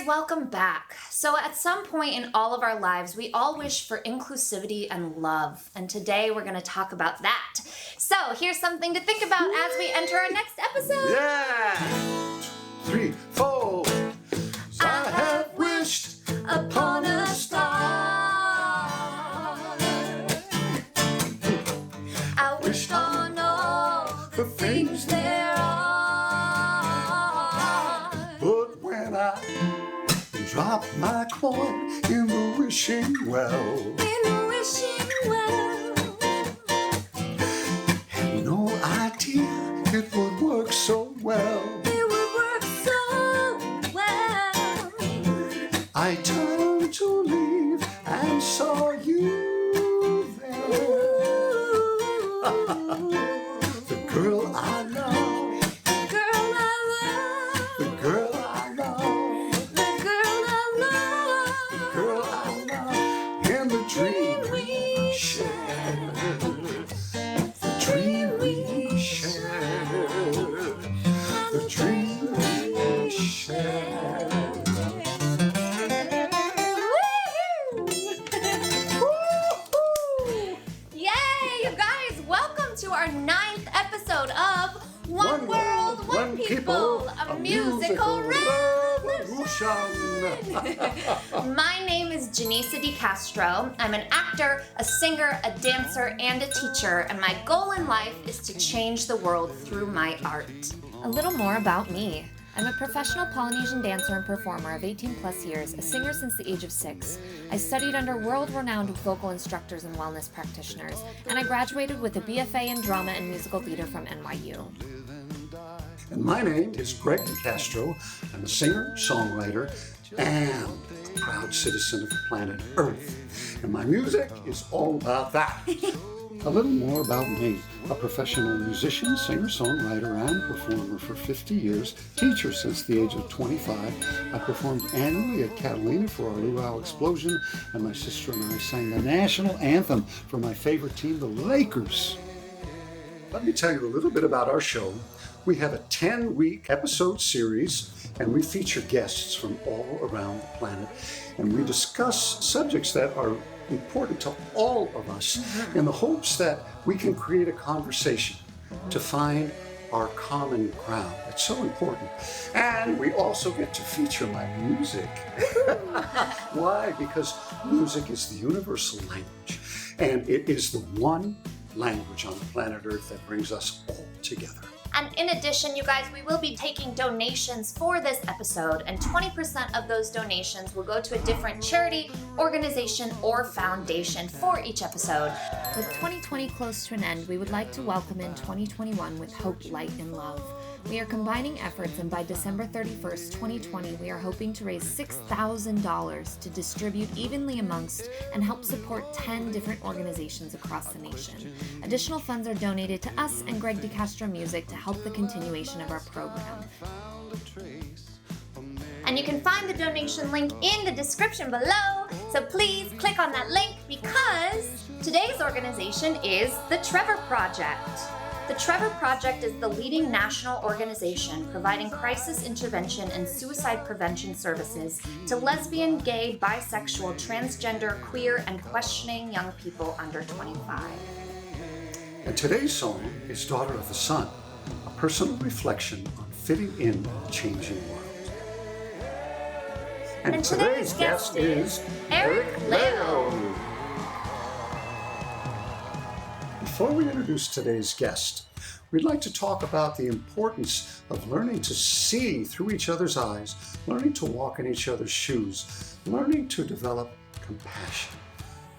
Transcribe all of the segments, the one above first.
welcome back. So at some point in all of our lives, we all wish for inclusivity and love. And today we're going to talk about that. So here's something to think about as we enter our next episode. Yeah! 3, 4. I have wished upon a star. I wished on all the things there are. But when I drop my coin in the wishing well, had no idea it would work so well. I turned to leave and saw you there. The girl I love. The girl I love. The girl I love. The girl I love. The girl I love. And the dream we shared. The dream we shared. The dream we shared. Our 9th episode of One World, One People, a musical revolution. My name is Jenisa Castro. I'm an actor, a singer, a dancer, and a teacher, and my goal in life is to change the world through my art. A little more about me. I'm a professional Polynesian dancer and performer of 18 plus years, a singer since the age of 6. I studied under world-renowned vocal instructors and wellness practitioners, and I graduated with a BFA in drama and musical theater from NYU. And my name is Gregg Castro. I'm a singer, songwriter, and a proud citizen of the planet Earth. And my music is all about that. A little more about me. A professional musician, singer, songwriter, and performer for 50 years, teacher since the age of 25. I performed annually at Catalina for our Luau Explosion, and my sister and I sang the national anthem for my favorite team, the Lakers. Let me tell you a little bit about our show. We have a 10-week episode series, and we feature guests from all around the planet, and we discuss subjects that are important to all of us in the hopes that we can create a conversation to find our common ground. It's so important. And we also get to feature my music. Why? Because music is the universal language, and it is the one language on the planet Earth that brings us all together. And in addition, you guys, we will be taking donations for this episode, and 20% of those donations will go to a different charity, organization, or foundation for each episode. With 2020 close to an end, we would like to welcome in 2021 with hope, light, and love. We are combining efforts, and by December 31st, 2020, we are hoping to raise $6,000 to distribute evenly amongst and help support 10 different organizations across the nation. Additional funds are donated to us and Gregg Castro Music to help the continuation of our program. And you can find the donation link in the description below, so please click on that link because today's organization is the Trevor Project. The Trevor Project is the leading national organization providing crisis intervention and suicide prevention services to lesbian, gay, bisexual, transgender, queer, and questioning young people under 25. And today's song is Daughter of the Sun, a personal reflection on fitting in a changing world. And today's guest is ERICK. Before we introduce today's guest, we'd like to talk about the importance of learning to see through each other's eyes, learning to walk in each other's shoes, learning to develop compassion.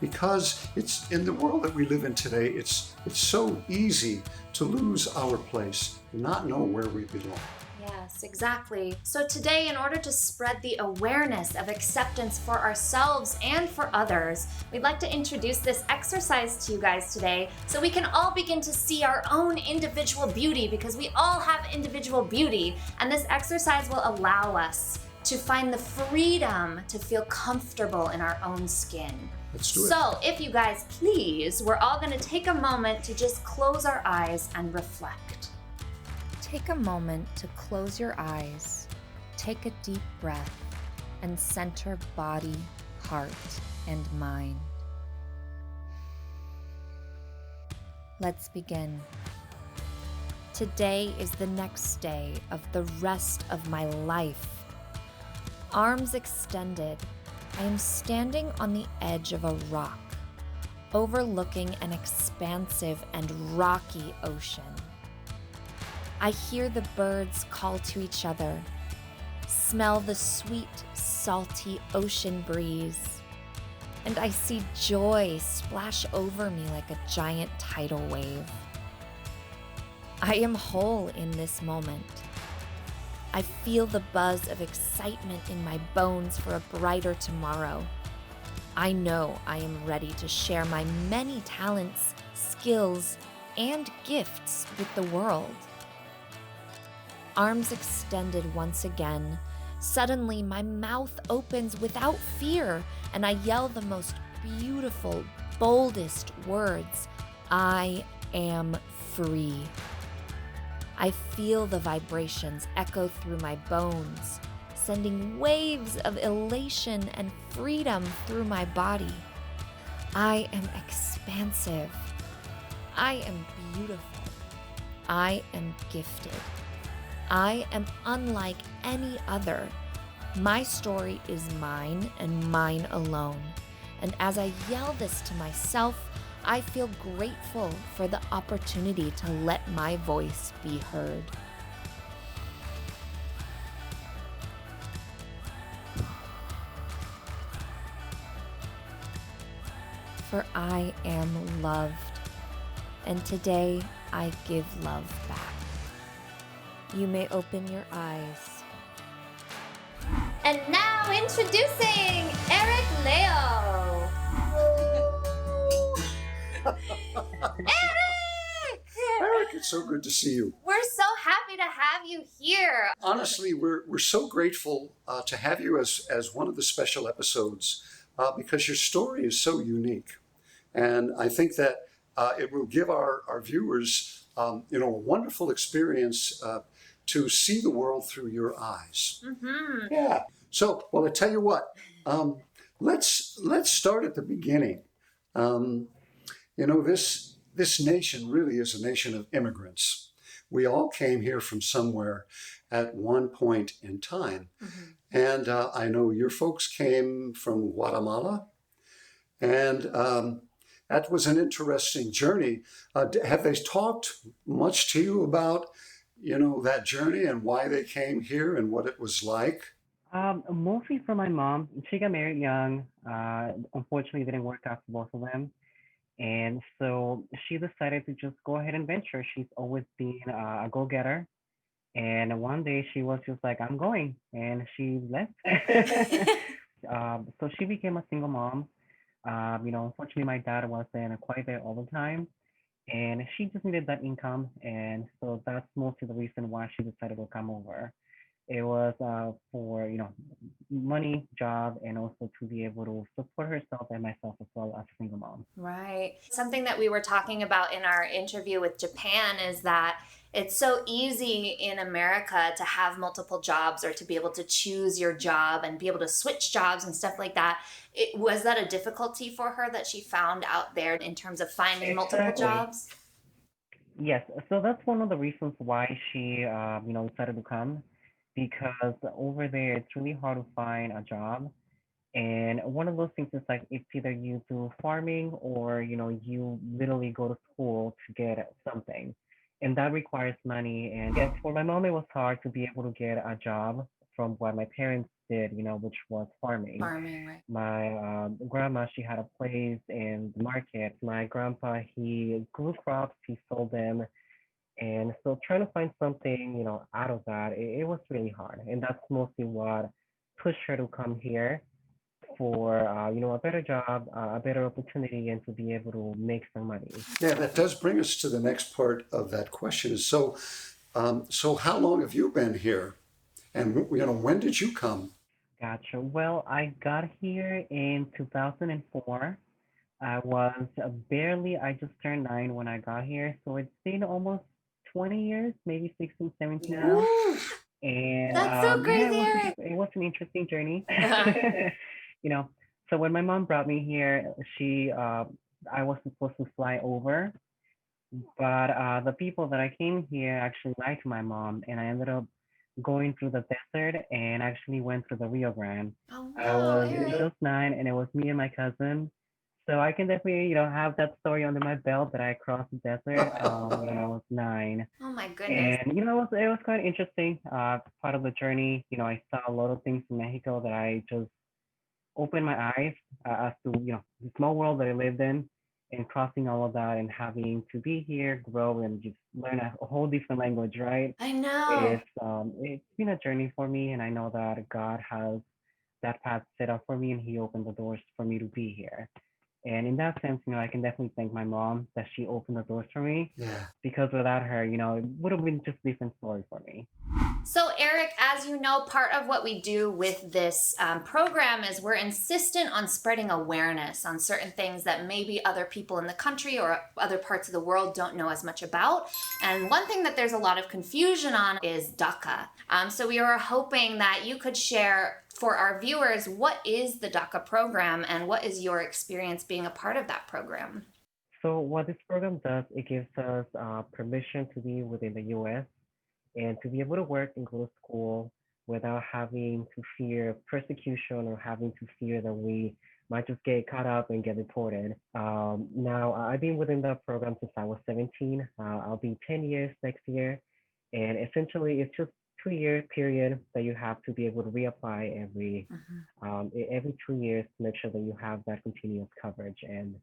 Because it's in the world that we live in today, it's so easy to lose our place, not know where we belong. Yes, exactly. So today, in order to spread the awareness of acceptance for ourselves and for others, we'd like to introduce this exercise to you guys today so we can all begin to see our own individual beauty, because we all have individual beauty, and this exercise will allow us to find the freedom to feel comfortable in our own skin. Let's do it. So if you guys please, we're all going to take a moment to just close our eyes and reflect. Take a moment to close your eyes. Take a deep breath. and center body, heart, and mind. Let's begin. Today is the next day of the rest of my life. Arms extended, I am standing on the edge of a rock, overlooking an expansive and rocky ocean. I hear the birds call to each other, smell the sweet, salty ocean breeze, and I see joy splash over me like a giant tidal wave. I am whole in this moment. I feel the buzz of excitement in my bones for a brighter tomorrow. I know I am ready to share my many talents, skills, and gifts with the world. Arms extended once again, suddenly my mouth opens without fear and I yell the most beautiful, boldest words. I am free. I feel the vibrations echo through my bones, sending waves of elation and freedom through my body. I am expansive. I am beautiful. I am gifted. I am unlike any other. My story is mine and mine alone. And as I yell this to myself, I feel grateful for the opportunity to let my voice be heard. For I am loved, and today I give love back. You may open your eyes. And now introducing ERICK Leo. Eric, it's so good to see you. We're so happy to have you here. Honestly, we're so grateful to have you as one of the special episodes because your story is so unique. And I think that it will give our viewers a wonderful experience to see the world through your eyes. Mm-hmm. Yeah. So, well, I tell you what, let's start at the beginning. This nation really is a nation of immigrants. We all came here from somewhere at one point in time. Mm-hmm. And I know your folks came from Guatemala, and that was an interesting journey. Have they talked much to you about, that journey and why they came here and what it was like? Mostly from my mom. She got married young. Unfortunately, it didn't work out for both of them. And so she decided to just go ahead and venture. She's always been a go-getter. And one day she was just like, I'm going. And she left. So she became a single mom. Unfortunately, my dad wasn't quite there all the time. And she just needed that income. And so that's mostly the reason why she decided to come over. It was for, money, job, and also to be able to support herself and myself as well as a single mom. Right. Something that we were talking about in our interview with Japan is that it's so easy in America to have multiple jobs or to be able to choose your job and be able to switch jobs and stuff like that. Was that a difficulty for her that she found out there in terms of finding multiple jobs? Yes. So that's one of the reasons why she, decided to come, because over there it's really hard to find a job. And one of those things is like it's either you do farming or you literally go to school to get something, and that requires money. And yes, for my mom it was hard to be able to get a job from what my parents did, which was farming. Farming, right. My grandma, she had a place in the market. My grandpa, he grew crops, he sold them. And so trying to find something, out of that, it was really hard. And that's mostly what pushed her to come here for, a better job, a better opportunity, and to be able to make some money. Yeah, that does bring us to the next part of that question. So how long have you been here? And, when did you come? Gotcha. Well, I got here in 2004. I was I just turned 9 when I got here. So it's been almost 20 years, maybe 16, 17 now. And That's so yeah, crazy, Eric. it was an interesting journey. Uh-huh. You know, so when my mom brought me here, I was supposed to fly over, but the people that I came here actually liked my mom, and I ended up going through the desert and actually went to the Rio Grande. Oh I wow, was Eric. just 9, and it was me and my cousin. So I can definitely, have that story under my belt that I crossed the desert when I was 9. Oh my goodness. And it was quite interesting. Part of the journey, I saw a lot of things in Mexico that I just opened my eyes as to the small world that I lived in, and crossing all of that and having to be here, grow, and just learn a whole different language. Right? I know. It's been a journey for me, and I know that God has that path set up for me, and He opened the doors for me to be here. And in that sense, I can definitely thank my mom that she opened the doors for me, Yeah. because without her, it would have been just a different story for me. So, Eric, as you know, part of what we do with this program is we're insistent on spreading awareness on certain things that maybe other people in the country or other parts of the world don't know as much about. And one thing that there's a lot of confusion on is DACA. So we were hoping that you could share for our viewers, what is the DACA program and what is your experience being a part of that program? So what this program does, it gives us permission to be within the U.S. and to be able to work and go to school without having to fear persecution or having to fear that we might just get caught up and get deported. Now, I've been within the program since I was 17. I'll be 10 years next year. And essentially, it's just 2 year period that you have to be able to reapply every 2 years to make sure that you have that continuous coverage and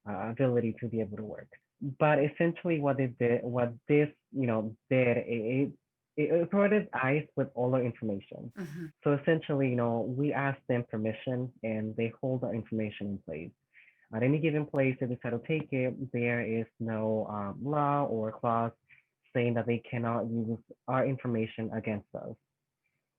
ability to be able to work. But essentially, what this did, it provided ICE with all our information. Mm-hmm. So essentially, we ask them permission, and they hold our information in place. At any given place, if they decide to take it, there is no law or clause saying that they cannot use our information against us.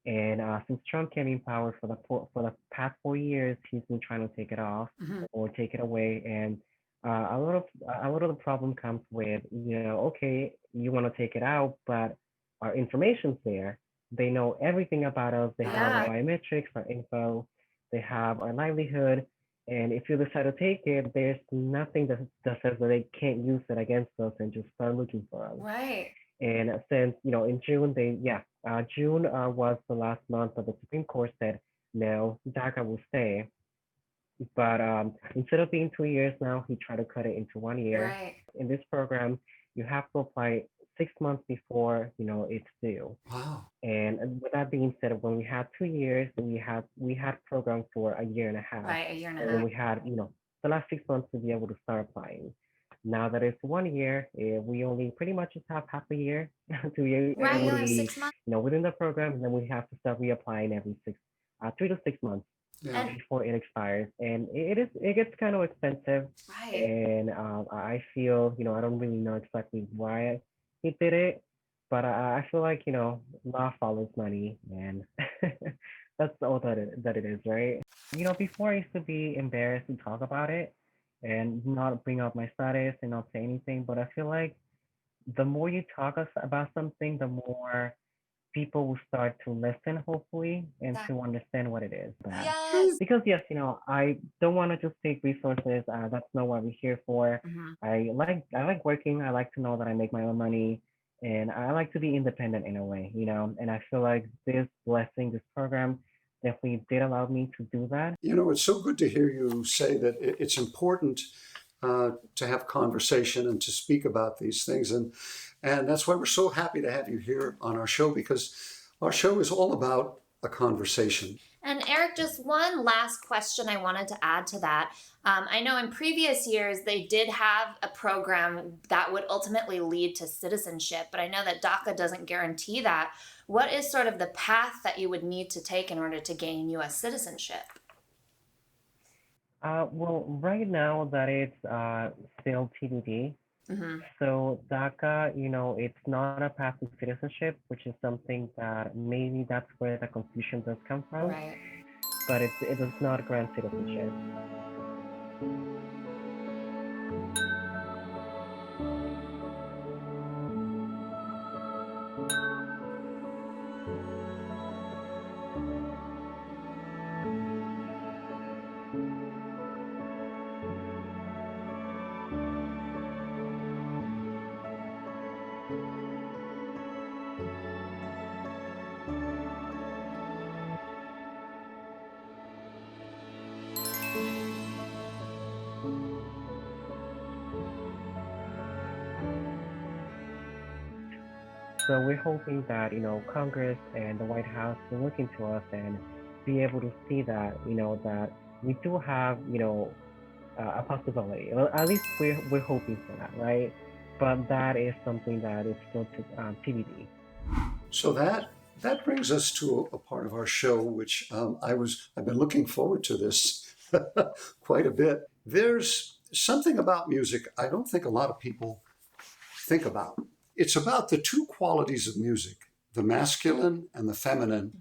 And since Trump came in power for the past 4 years, he's been trying to take it off Mm-hmm. or take it away. And a lot of the problem comes with, okay, you want to take it out, but our information's there. They know everything about us. They have Yeah. our biometrics, our info. They have our livelihood. And if you decide to take it, there's nothing that says that they can't use it against us and just start looking for us. Right. And since, in June, June was the last month that the Supreme Court said, no, DACA will stay. But instead of being 2 years now, he tried to cut it into 1 year. Right. In this program, you have to apply 6 months before, it's due. Wow. And with that being said, when we had 2 years, we had programs for a year and a half. Right. A year and a And then half. we had, the last 6 months to be able to start applying. Now that it's 1 year, we only pretty much just have half a year to be Right. able You to have be, 6 months. within the program, and then we have to start reapplying every 3 to 6 months Yeah. And before it expires. And it gets kind of expensive. right. And I feel, I don't really know exactly why he did it, but I feel like, law follows money, and that's all that it is, right? Before I used to be embarrassed to talk about it and not bring up my status and not say anything, but I feel like the more you talk about something, the more people will start to listen, hopefully, and to understand what it is. Yes. Because yes, I don't want to just take resources. That's not what we're here for. Mm-hmm. I like working. I like to know that I make my own money, and I like to be independent in a way, And I feel like this program, definitely did allow me to do that. It's so good to hear you say that it's important to have conversation and to speak about these things. And that's why we're so happy to have you here on our show, because our show is all about a conversation. And Eric, just one last question I wanted to add to that. I know in previous years they did have a program that would ultimately lead to citizenship, but I know that DACA doesn't guarantee that. What is sort of the path that you would need to take in order to gain U.S. citizenship? Well, right now that it's still TBD. Mm-hmm. So DACA, it's not a path to citizenship, which is something that maybe that's where the confusion does come from. Right. But it does not grant citizenship. So we're hoping that, Congress and the White House will look into us and be able to see that, that we do have, a possibility. Well, at least we're hoping for that, right? But that is something that is still TBD. So that brings us to a part of our show, which I've been looking forward to this quite a bit. There's something about music I don't think a lot of people think about. It's about the two qualities of music, the masculine and the feminine,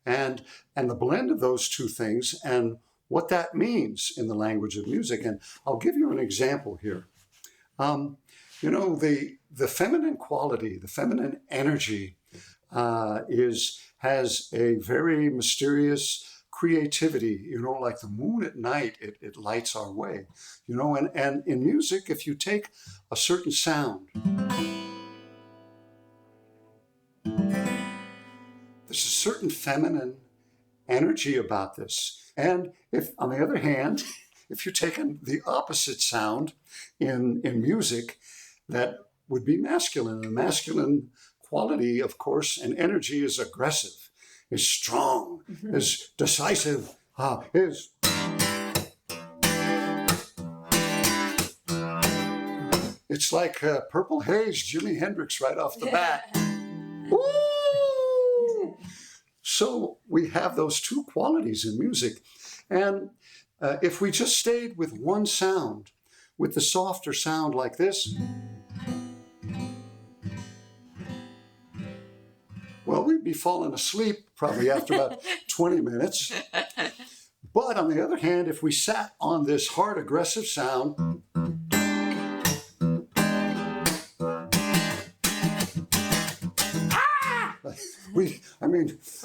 and the blend of those two things and what that means in the language of music. And I'll give you an example here. The feminine quality, the feminine energy has a very mysterious creativity, like the moon at night, it lights our way, and in music, if you take a certain sound, there's a certain feminine energy about this. And if, on the other hand, if you're taking the opposite sound in music, that would be masculine. The masculine quality, of course, and energy is aggressive, is strong, is decisive, is... It's like Purple Haze, Jimi Hendrix right off the bat. Woo! So we have those two qualities in music. And if we just stayed with one sound, with the softer sound like this, well, we'd be falling asleep probably after about 20 minutes. But on the other hand, if we sat on this hard, aggressive sound, we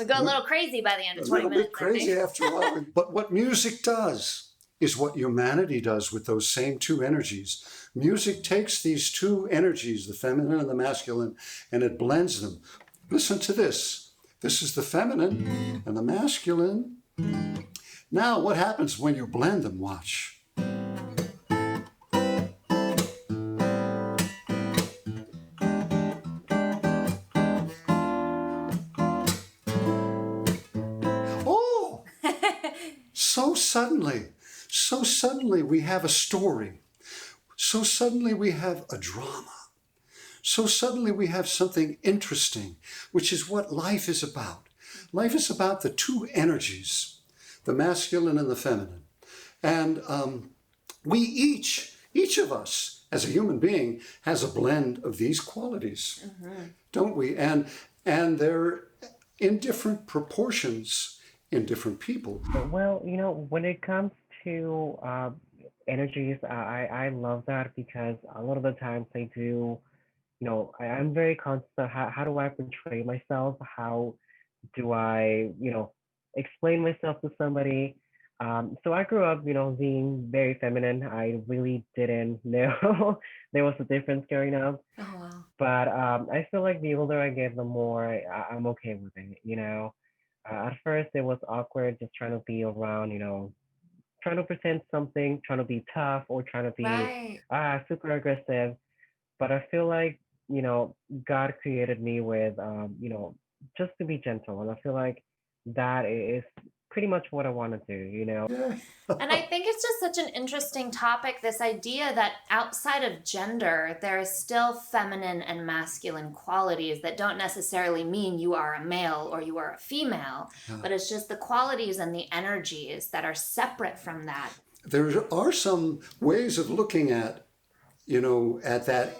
go a little crazy by the end of 20 minutes. A little bit crazy after a while. But what music does is what humanity does with those same two energies. Music takes these two energies, the feminine and the masculine, and it blends them. Listen to this. This is the feminine and the masculine. Now, what happens when you blend them? Watch. Oh! So suddenly we have a story. So suddenly we have a drama. So suddenly we have something interesting, which is what life is about. Life is about the two energies, the masculine and the feminine. And we each of us, as a human being, has a blend of these qualities, don't we? And they're in different proportions in different people. Well, when it comes to energies, I love that because a lot of the times I do, I'm very conscious of how do I portray myself? How do I, explain myself to somebody? So I grew up, being very feminine. I really didn't know there was a difference growing up. Oh, wow. But I feel like the older I get, the more I'm okay with it, at first it was awkward just trying to be around, trying to pretend something, trying to be tough or trying to be super aggressive. But I feel like, God created me with, just to be gentle. And I feel like that is pretty much what I want to do, And I think it's just such an interesting topic, this idea that outside of gender, there is still feminine and masculine qualities that don't necessarily mean you are a male or you are a female, but it's just the qualities and the energies that are separate from that. There are some ways of looking at, at that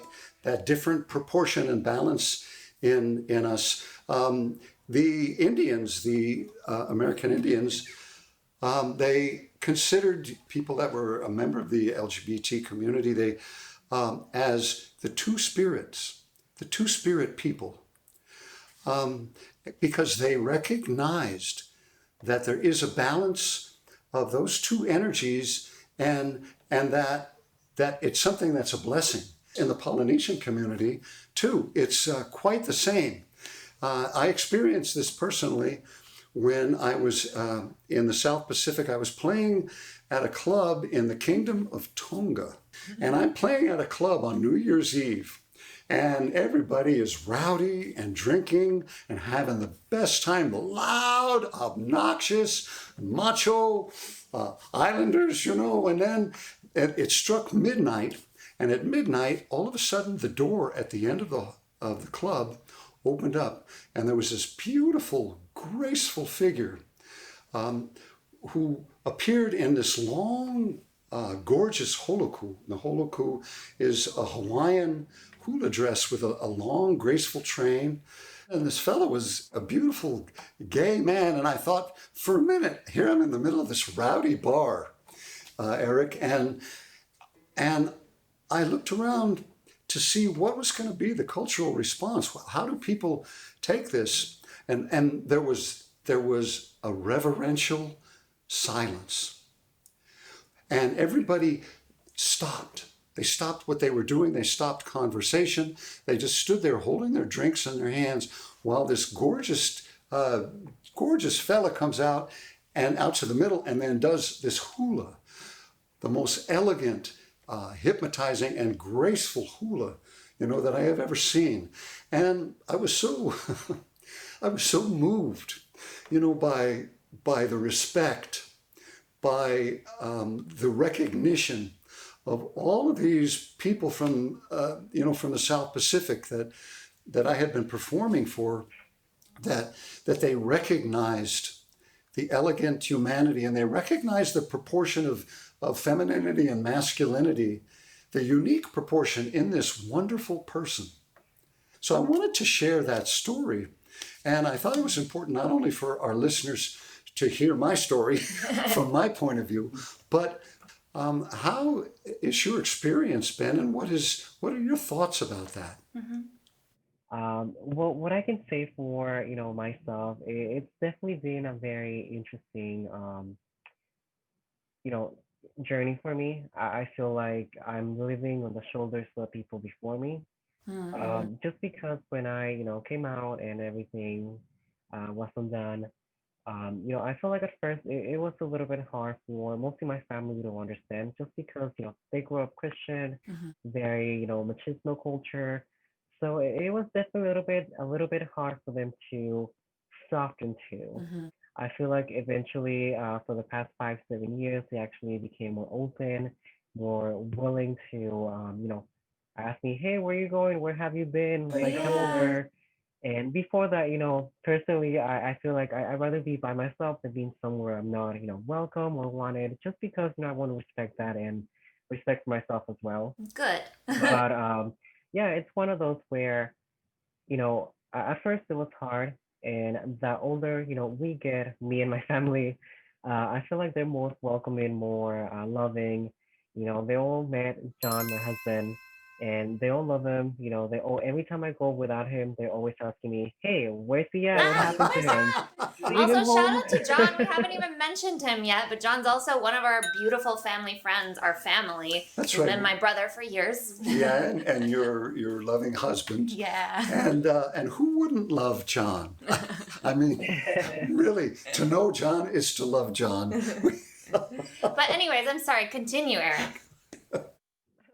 different proportion and balance in us. The Indians, the American Indians, they considered people that were a member of the LGBT community as the two spirit people, because they recognized that there is a balance of those two energies and that it's something that's a blessing. In the Polynesian community, too, it's quite the same. I experienced this personally when I was in the South Pacific. I was playing at a club in the Kingdom of Tonga. And I'm playing at a club on New Year's Eve. And everybody is rowdy and drinking and having the best time. The loud, obnoxious, macho islanders, and then it struck midnight. And at midnight, all of a sudden, the door at the end of the club opened up, and there was this beautiful, graceful figure who appeared in this long, gorgeous holoku. The holoku is a Hawaiian hula dress with a long, graceful train. And this fellow was a beautiful gay man. And I thought, for a minute, here I'm in the middle of this rowdy bar, ERICK, and I looked around to see what was going to be the cultural response. How do people take this? And there was a reverential silence. And everybody stopped. They stopped what they were doing. They stopped conversation. They just stood there holding their drinks in their hands while this gorgeous fella comes out to the middle and then does this hula, the most elegant, hypnotizing and graceful hula, that I have ever seen. And I was so, I was so moved, by the respect, by the recognition of all of these people from the South Pacific that I had been performing for, that they recognized the elegant humanity, and they recognized the proportion of femininity and masculinity, the unique proportion in this wonderful person. So I wanted to share that story. And I thought it was important not only for our listeners to hear my story from my point of view, but how is your experience been, and what are your thoughts about that? Mm-hmm. Well, what I can say for, myself, it's definitely been a very interesting, you know, journey for me. I feel like I'm living on the shoulders of the people before me. Mm-hmm. Just because when I, came out and everything wasn't done, I feel like at first it was a little bit hard for mostly my family to understand, just because, they grew up Christian, Mm-hmm. very, machismo culture. So it was definitely a little bit hard for them to soften to. Mm-hmm. I feel like eventually, for the past 5, 7 years, they actually became more open, more willing to, ask me, "Hey, where you going? Where have you been? Like, come Yeah. over." And before that, personally, I feel like I'd rather be by myself than being somewhere I'm not, welcome or wanted, just because, I want to respect that and respect myself as well. Good. But yeah, it's one of those where, at first it was hard, and the older, we get, me and my family, I feel like they're more welcoming, more loving. They all met John, my husband, and they all love him. They all, every time I go without him, they're always asking me, "Hey, where's he at? What Ah, happened to where's him? that? Leave Also, him shout home." out to John. We haven't even mentioned him yet, but John's also one of our beautiful family friends, our family. That's He's right. been my brother for years. Yeah, and your loving husband. Yeah. And who wouldn't love John? I mean, really, to know John is to love John. But anyways, I'm sorry. Continue, Eric.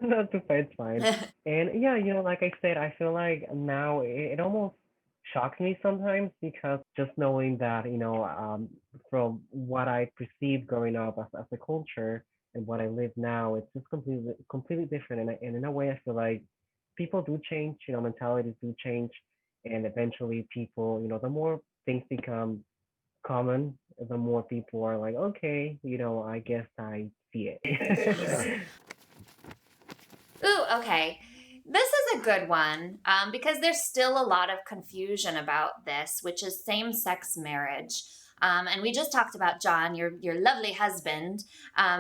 That's it's fine. And yeah, like I said, I feel like now it almost shocks me sometimes, because just knowing that, from what I perceived growing up as a culture and what I live now, it's just completely different. And in a way, I feel like people do change, mentalities do change, and eventually people, the more things become common, the more people are like, okay, I guess I see Yeah. it. Ooh, okay. This is a good one because there's still a lot of confusion about this, which is same-sex marriage. And we just talked about John, your lovely husband.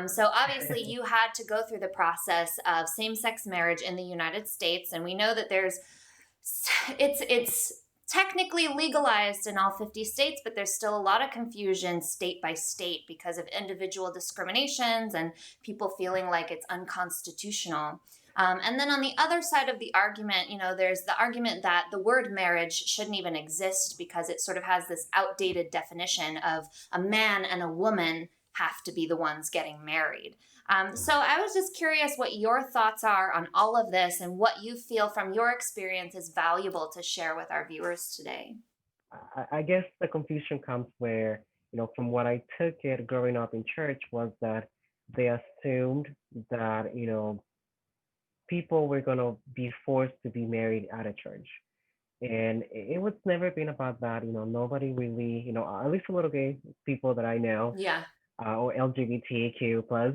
So obviously you had to go through the process of same-sex marriage in the United States, and we know that it's technically legalized in all 50 states, but there's still a lot of confusion state by state because of individual discriminations and people feeling like it's unconstitutional. And then on the other side of the argument, there's the argument that the word marriage shouldn't even exist because it sort of has this outdated definition of a man and a woman have to be the ones getting married. So I was just curious what your thoughts are on all of this and what you feel from your experience is valuable to share with our viewers today. I guess the confusion comes where, from what I took it growing up in church was that they assumed that, people were going to be forced to be married at a church. And it was never been about that. Nobody really, at least a little gay people that I know, Yeah. or LGBTQ plus,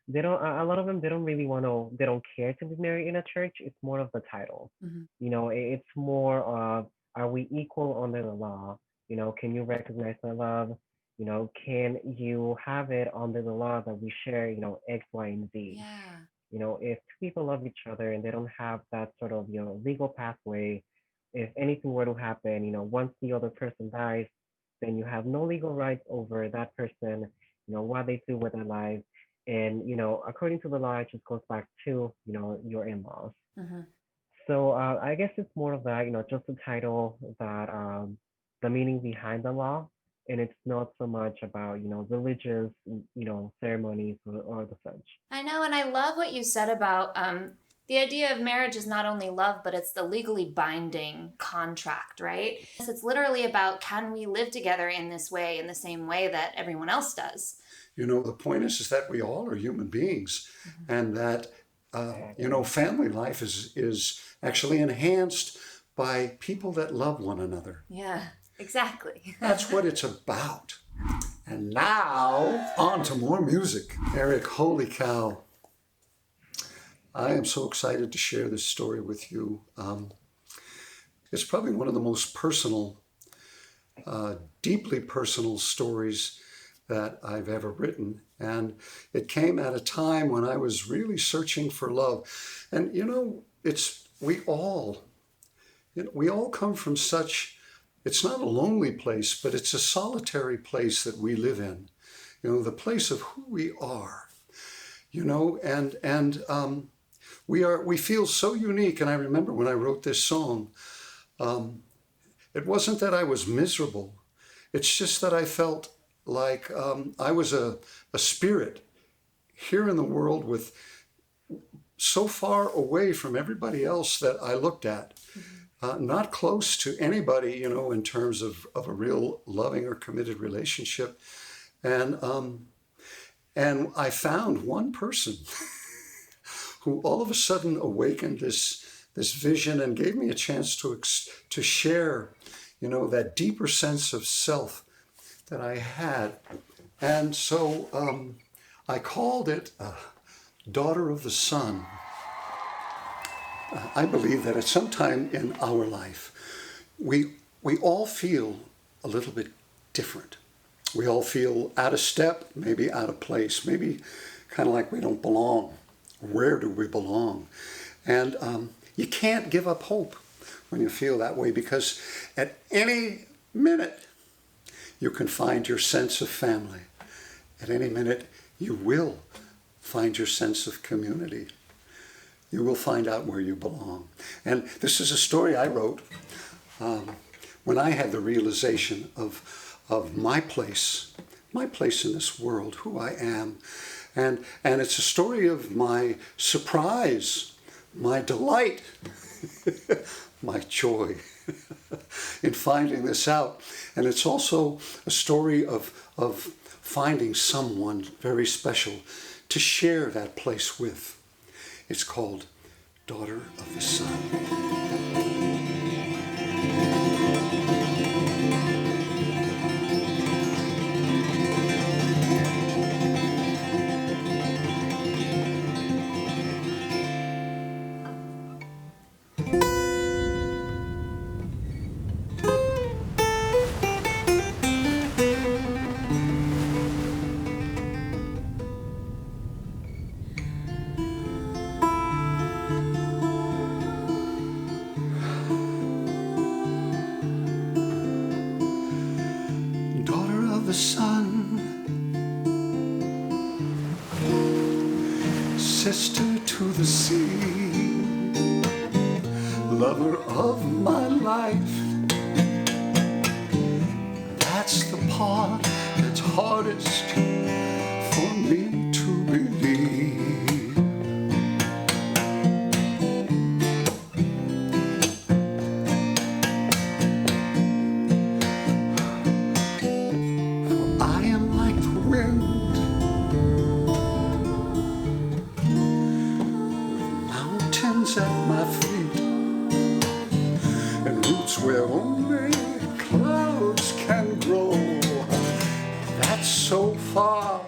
they don't, a lot of them, they don't really want to, they don't care to be married in a church. It's more of the title. Mhm. It's more of, are we equal under the law? Can you recognize my love? Can you have it under the law that we share, X, Y, and Z? Yeah. If two people love each other and they don't have that sort of, legal pathway, if anything were to happen, once the other person dies, then you have no legal rights over that person, what they do with their lives. And, according to the law, it just goes back to, your in-laws. Mhm. So I guess it's more of that, just the title, that the meaning behind the law. And it's not so much about, religious, ceremonies or the such. I know, and I love what you said about the idea of marriage is not only love, but it's the legally binding contract, right? It's literally about, can we live together in this way, in the same way that everyone else does? The point is that we all are human beings, and that, family life is actually enhanced by people that love one another. Yeah, exactly. That's what it's about. And now, on to more music. ERICK, holy cow. I am so excited to share this story with you. It's probably one of the most personal, deeply personal stories that I've ever written. And it came at a time when I was really searching for love. And, we all come from such, it's not a lonely place, but it's a solitary place that we live in, the place of who we are, and we feel so unique. And I remember when I wrote this song, it wasn't that I was miserable. It's just that I felt like I was a spirit here in the world with so far away from everybody else that I looked at. Not close to anybody, in terms of a real loving or committed relationship. And I found one person who all of a sudden awakened this vision and gave me a chance to share, that deeper sense of self that I had. And so I called it Daughter of the Sun. I believe that at some time in our life, we all feel a little bit different. We all feel out of step, maybe out of place, maybe kind of like we don't belong. Where do we belong? And you can't give up hope when you feel that way, because at any minute, you can find your sense of family. At any minute, you will find your sense of community. You will find out where you belong. And this is a story I wrote when I had the realization of my place in this world, who I am. And it's a story of my surprise, my delight, my joy in finding this out. And it's also a story of finding someone very special to share that place with. It's called Daughter of the Sun. The sun, sister to the sea, lover of my life. That's the part that's hardest for me to believe. For I am like the wind, mountains at my feet, and roots where only clouds can grow. That's so far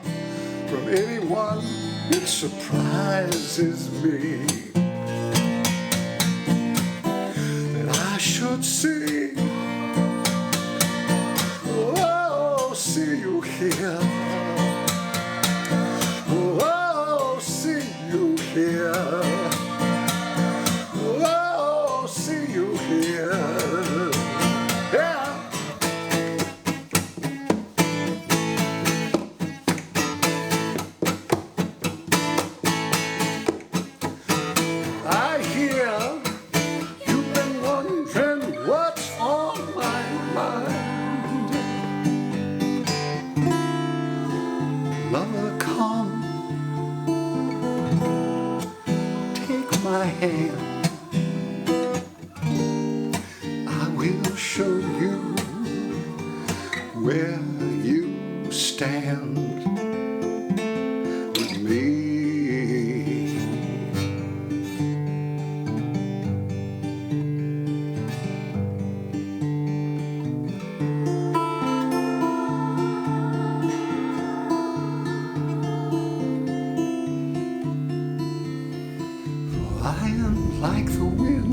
from anyone, it surprises me that I should see, oh, see you here, oh, see you here. Oh, see you here. Yeah. I hear you've been wondering what's on my mind. Lover, come, take my hand. I will show you where you stand with me. For I am like the wind,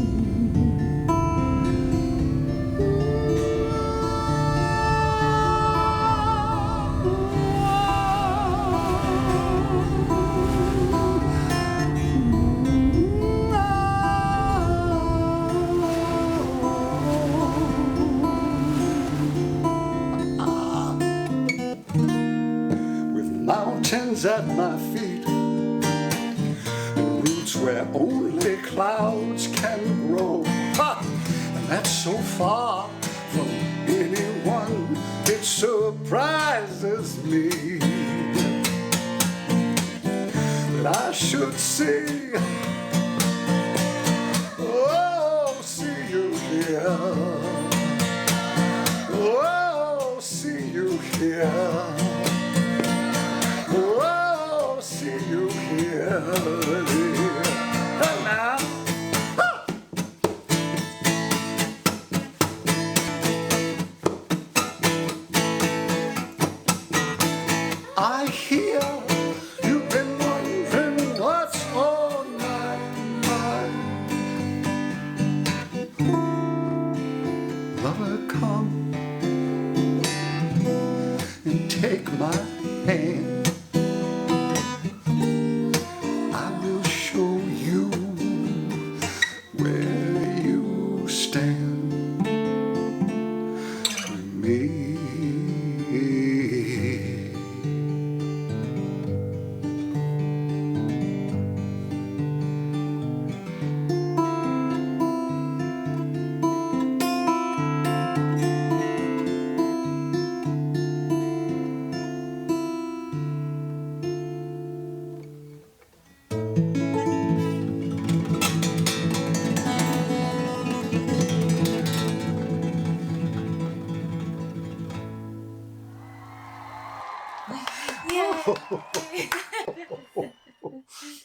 with mountains at my feet, and roots where only clouds can grow. Ha! And that's so far from anyone, it surprises me that I should see, oh, see you here, oh, see you here. Oh, see you here. Now. I hear you've been wondering what's on my mind. Lover, come and take my hand. I will show you where you stand with me.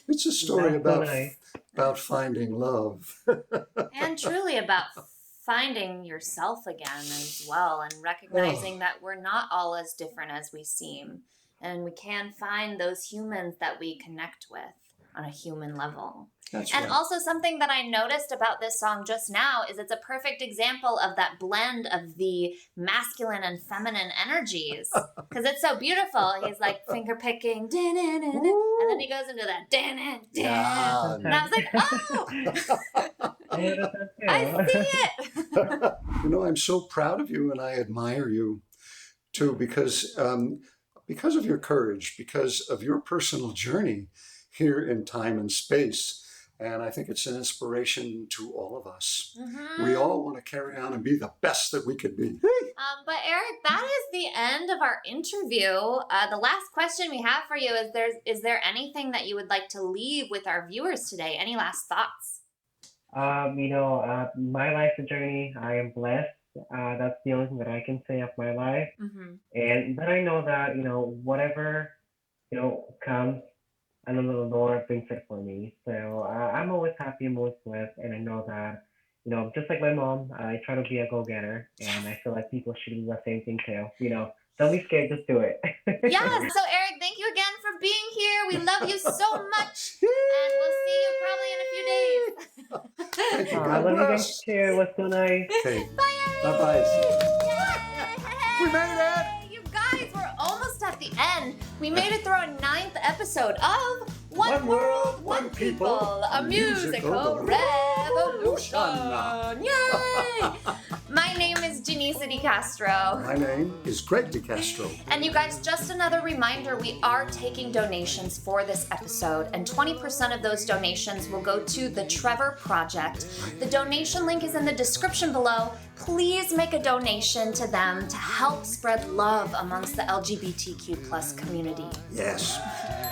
It's a story That's so nice. about finding love. And truly about finding yourself again as well, and recognizing that we're not all as different as we seem, and we can find those humans that we connect with on a human level. That's And right. also something that I noticed about this song just now is it's a perfect example of that blend of the masculine and feminine energies. Because it's so beautiful. He's like finger picking, and then he goes into that, Yeah. and I was like, oh, I see it. You know, I'm so proud of you, and I admire you too, because of your courage, because of your personal journey here in time and space. And I think it's an inspiration to all of us. Mm-hmm. We all want to carry on and be the best that we could be. But Eric, that is the end of our interview. The last question we have for you is there anything that you would like to leave with our viewers today? Any last thoughts? My life's a journey. I am blessed. That's the only thing that I can say of my life. Mm-hmm. And then I know that, whatever, comes, I know the Lord brings it for me. So I'm always happy, I'm always blessed. And I know that, just like my mom, I try to be a go-getter. And I feel like people should do the same thing too. Don't be scared, just do it. Yes. So Eric, thank you again for being here. We love you so much. And we'll see you probably in a few days. Thank you. I God love you bless. guys too. It was so nice. Okay. Bye, Eric. Bye-bye. We made it. You guys, we're almost at the end. We made it through our 9th episode of One World, One People, a musical revolution. Yay! My name is Jenisa Castro. My name is Gregg Castro. And you guys, just another reminder, we are taking donations for this episode, and 20% of those donations will go to the Trevor Project. The donation link is in the description below. Please make a donation to them to help spread love amongst the LGBTQ plus community. Yes.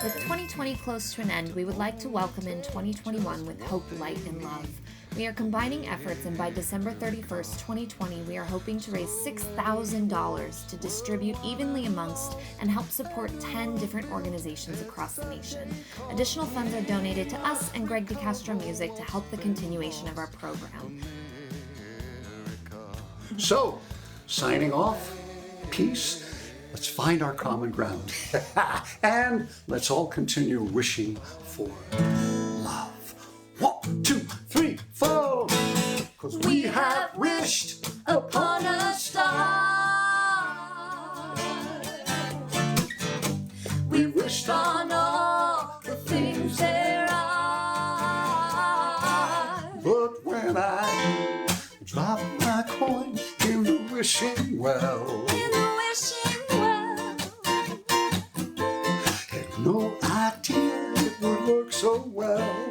With 2020 close to an end, we would like to welcome in 2021 with hope, light, and love. We are combining efforts, and by December 31st, 2020, we are hoping to raise $6,000 to distribute evenly amongst and help support 10 different organizations across the nation. Additional funds are donated to us and Gregg Castro Music to help the continuation of our program. So, signing off, peace. Let's find our common ground. And let's all continue wishing for love. 1, 2, 3, 4. 'Cause we have wished upon a star. We wished on all the things there are. But when I drop my coin in the wishing well, In the wishing well. had no idea it would work so well.